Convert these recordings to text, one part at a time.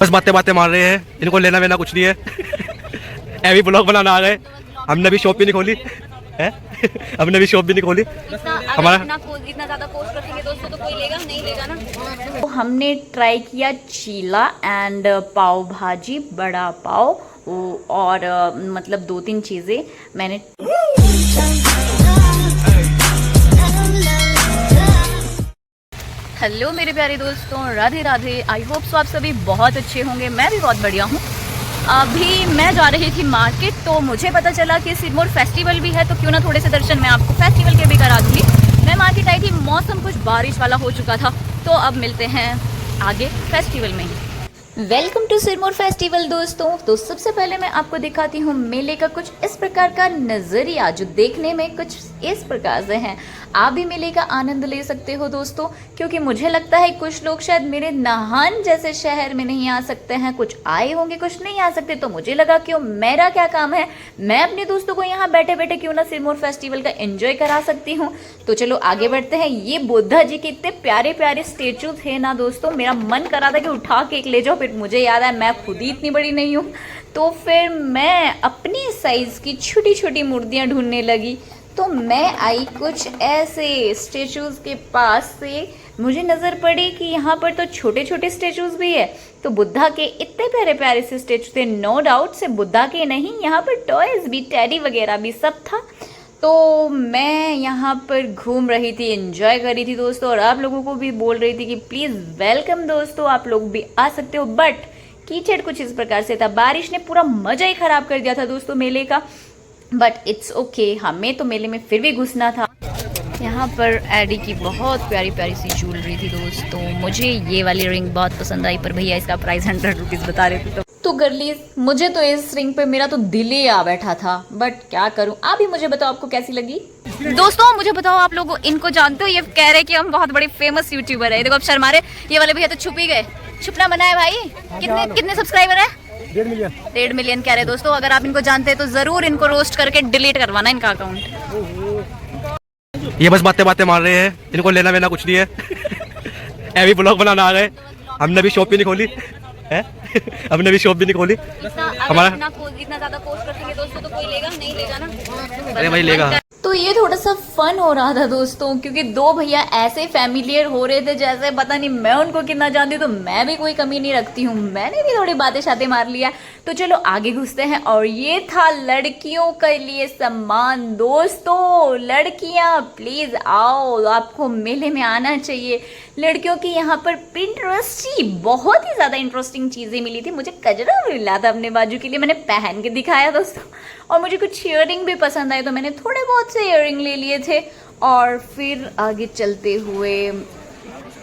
बस बातें बातें मार रहे हैं, इनको लेना वेना कुछ नहीं है। एवी ब्लॉग बनाना आ गए। हमने अभी शॉप भी नहीं खोली है। हमने अभी शॉप भी नहीं खोली। हमारा इतना ज्यादा पोस्ट रखेंगे दोस्तों तो कोई लेगा नहीं लेगा ना। तो हमने ट्राई किया चीला एंड पाव भाजी, बड़ा पाव और मतलब 2-3 चीजें मैंने। हेलो मेरे प्यारे दोस्तों, Radhe Radhe. I hope so आप सभी बहुत अच्छे होंगे। मैं भी बहुत बढ़िया हूँ। अभी मैं जा रही थी मार्केट, तो मुझे पता चला कि सिरमौर फेस्टिवल भी है, तो क्यों ना थोड़े से दर्शन मैं आपको फेस्टिवल के भी करा दूंगी। मैं मार्केट आई थी, मौसम कुछ बारिश वाला हो चुका था, तो अब मिलते हैं आगे फेस्टिवल में ही। वेलकम टू सिरमौर फेस्टिवल दोस्तों। तो सबसे पहले मैं आपको दिखाती हूँ मेले का कुछ इस प्रकार का नजरिया, जो देखने में कुछ इस प्रकार से है। आप भी मेले का आनंद ले सकते हो दोस्तों, क्योंकि मुझे लगता है कुछ लोग शायद मेरे नाहन जैसे शहर में नहीं आ सकते हैं, कुछ आए होंगे कुछ नहीं आ सकते। तो मुझे लगा क्यों, मेरा क्या काम है, मैं अपने दोस्तों को यहाँ बैठे बैठे क्यों ना सिरमौर फेस्टिवल का एंजॉय करा सकती हूँ। तो चलो आगे बढ़ते हैं। ये बुद्धा जी के इतने प्यारे प्यारे स्टेचू थे ना दोस्तों, मेरा मन करा था कि उठा के एक ले जाओ। फिर मुझे याद है मैं खुद ही इतनी बड़ी नहीं हूँ, तो फिर मैं अपनी साइज की छोटी छोटी मूर्तियाँ ढूंढने लगी। तो मैं आई कुछ ऐसे स्टेचूज के पास से, मुझे नज़र पड़ी कि यहाँ पर तो छोटे छोटे स्टेचूज भी है। तो बुद्धा के इतने प्यारे प्यारे से स्टेचू थे, नो डाउट से बुद्धा के नहीं, यहाँ पर टॉयज भी, टेडी वगैरह भी सब था। तो मैं यहाँ पर घूम रही थी, एंजॉय कर रही थी दोस्तों, और आप लोगों को भी बोल रही थी कि प्लीज़ वेलकम दोस्तों, आप लोग भी आ सकते हो। बट कीचड़ कुछ इस प्रकार से था, बारिश ने पूरा मजा ही खराब कर दिया था दोस्तों मेले का। बट इट्स ओके, हमें तो मेले में फिर भी घुसना था। यहाँ पर एडी की बहुत प्यारी प्यारी सी ज्वेलरी थी दोस्तों। मुझे ये वाली रिंग बहुत पसंद आई, पर भैया इसका प्राइस 100 रुपीज़ बता रहे थे। तो गर्ली, मुझे तो इस रिंग पे मेरा तो दिल ही आ बैठा था, बट क्या करूं। आप ही मुझे बताओ आपको कैसी लगी दोस्तों। मुझे बताओ आप लोग इनको जानते हो, ये कह रहे कि हम बहुत बड़े फेमस यूट्यूबर है। देखो अब शर्मा रहे, ये वाले भैया तो छुप ही गए। छुपना मना है भाई। कितने सब्सक्राइबर है? 1.5 मिलियन कह रहे दोस्तों। अगर आप इनको जानते हैं तो जरूर इनको रोस्ट करके डिलीट करवाना इनका अकाउंट। ये बस बातें बातें मार रहे हैं, इनको लेना वेना कुछ नहीं है। एवी ब्लॉग बनाना आ गए। हमने अभी शॉप भी नहीं खोली है। हमने अभी शॉप भी नहीं खोली। हमारा इतना ज्यादा पोस्ट रखेंगे दोस्तों तो कोई लेगा नहीं लेगा ना। अरे भाई लेगा। तो ये थोड़ा सा फन हो रहा था दोस्तों, क्योंकि दो भैया ऐसे फैमिलियर हो रहे थे जैसे पता नहीं मैं उनको कितना जानती हूँ। तो मैं भी कोई कमी नहीं रखती हूँ, मैंने भी थोड़ी बातें शातें मार लिया। तो चलो आगे घुसते हैं। और ये था लड़कियों के लिए सम्मान दोस्तों। लड़कियां प्लीज आओ, आपको मेले में आना चाहिए। लड़कियों की यहाँ पर पिंटरेस्टी बहुत ही ज्यादा इंटरेस्टिंग चीजें मिली थी। मुझे कजरा मिला था अपने बाजू के लिए, मैंने पहन के दिखाया दोस्तों। और मुझे कुछ इयररिंग भी पसंद आए, तो मैंने थोड़े बहुत से इयररिंग ले लिए थे। और फिर आगे चलते हुए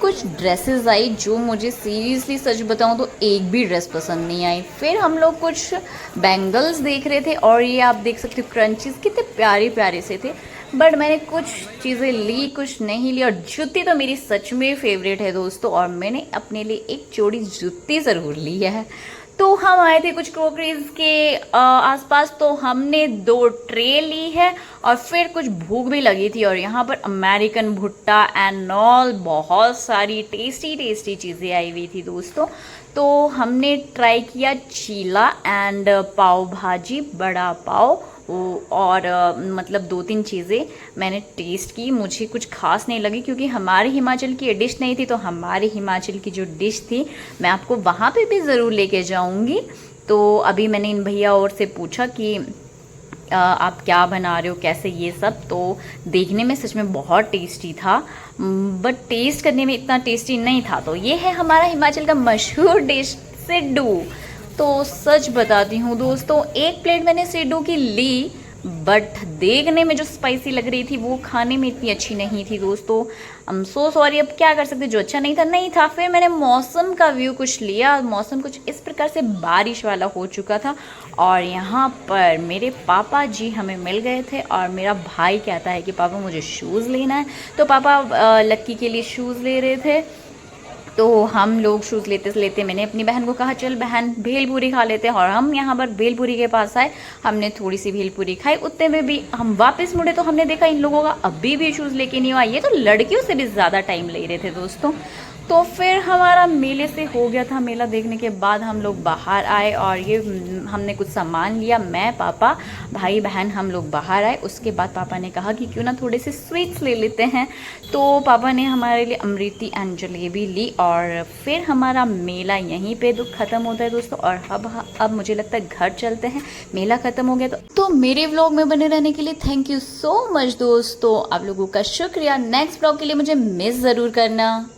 कुछ ड्रेसेस आई, जो मुझे सीरियसली सच बताऊं तो एक भी ड्रेस पसंद नहीं आई। फिर हम लोग कुछ बैंगल्स देख रहे थे, और ये आप देख सकते हो क्रंचीज कितने प्यारे प्यारे से थे। बट मैंने कुछ चीज़ें ली, कुछ नहीं ली। और जूती तो मेरी सच में फेवरेट है दोस्तों, और मैंने अपने लिए एक जोड़ी जूती ज़रूर ली है। तो हम आए थे कुछ क्रोकरीज के आसपास, तो हमने 2 ट्रे ली है। और फिर कुछ भूख भी लगी थी, और यहाँ पर अमेरिकन भुट्टा एंड ऑल बहुत सारी टेस्टी टेस्टी चीज़ें आई हुई थी दोस्तों। तो हमने ट्राई किया चीला एंड पाव भाजी, बड़ा पाव, और मतलब 2-3 चीज़ें मैंने टेस्ट की। मुझे कुछ खास नहीं लगी, क्योंकि हमारे हिमाचल की डिश नहीं थी। तो हमारे हिमाचल की जो डिश थी मैं आपको वहाँ पे भी ज़रूर लेके जाऊँगी। तो अभी मैंने इन भैया और से पूछा कि आप क्या बना रहे हो, कैसे ये सब। तो देखने में सच में बहुत टेस्टी था, बट टेस्ट करने में इतना टेस्टी नहीं था। तो ये है हमारा हिमाचल का मशहूर डिश सिड्डू। तो सच बताती हूँ दोस्तों, एक प्लेट मैंने सिड्डू की ली, बट देखने में जो स्पाइसी लग रही थी वो खाने में इतनी अच्छी नहीं थी दोस्तों। I'm so sorry, अब क्या कर सकते, जो अच्छा नहीं था नहीं था। फिर मैंने मौसम का व्यू कुछ लिया। मौसम कुछ इस प्रकार से बारिश वाला हो चुका था, और यहाँ पर मेरे पापा जी हमें मिल गए थे। और मेरा भाई कहता है कि पापा मुझे शूज़ लेना है, तो पापा लक्की के लिए शूज़ ले रहे थे। तो हम लोग शूज़ लेते लेते मैंने अपनी बहन को कहा चल बहन भेलपूरी खा लेते हैं। और हम यहाँ पर भेलपूरी के पास आए, हमने थोड़ी सी भेलपूरी खाई। उतने में भी हम वापस मुड़े तो हमने देखा इन लोगों का अभी भी शूज़ लेके नहीं हुआ। ये तो लड़कियों से भी ज़्यादा टाइम ले रहे थे दोस्तों। तो फिर हमारा मेले से हो गया था। मेला देखने के बाद हम लोग बाहर आए और ये हमने कुछ सामान लिया। मैं, पापा, भाई, बहन हम लोग बाहर आए। उसके बाद पापा ने कहा कि क्यों ना थोड़े से स्वीट्स ले लेते हैं। तो पापा ने हमारे लिए अमृति एंड जलेबी ली और फिर हमारा मेला यहीं पे तो ख़त्म होता है दोस्तों। और अब मुझे लगता है घर चलते हैं, मेला ख़त्म हो गया। तो मेरे व्लॉग में बने रहने के लिए थैंक यू सो मच दोस्तों, आप लोगों का शुक्रिया। नेक्स्ट व्लॉग के लिए मुझे मिस ज़रूर करना।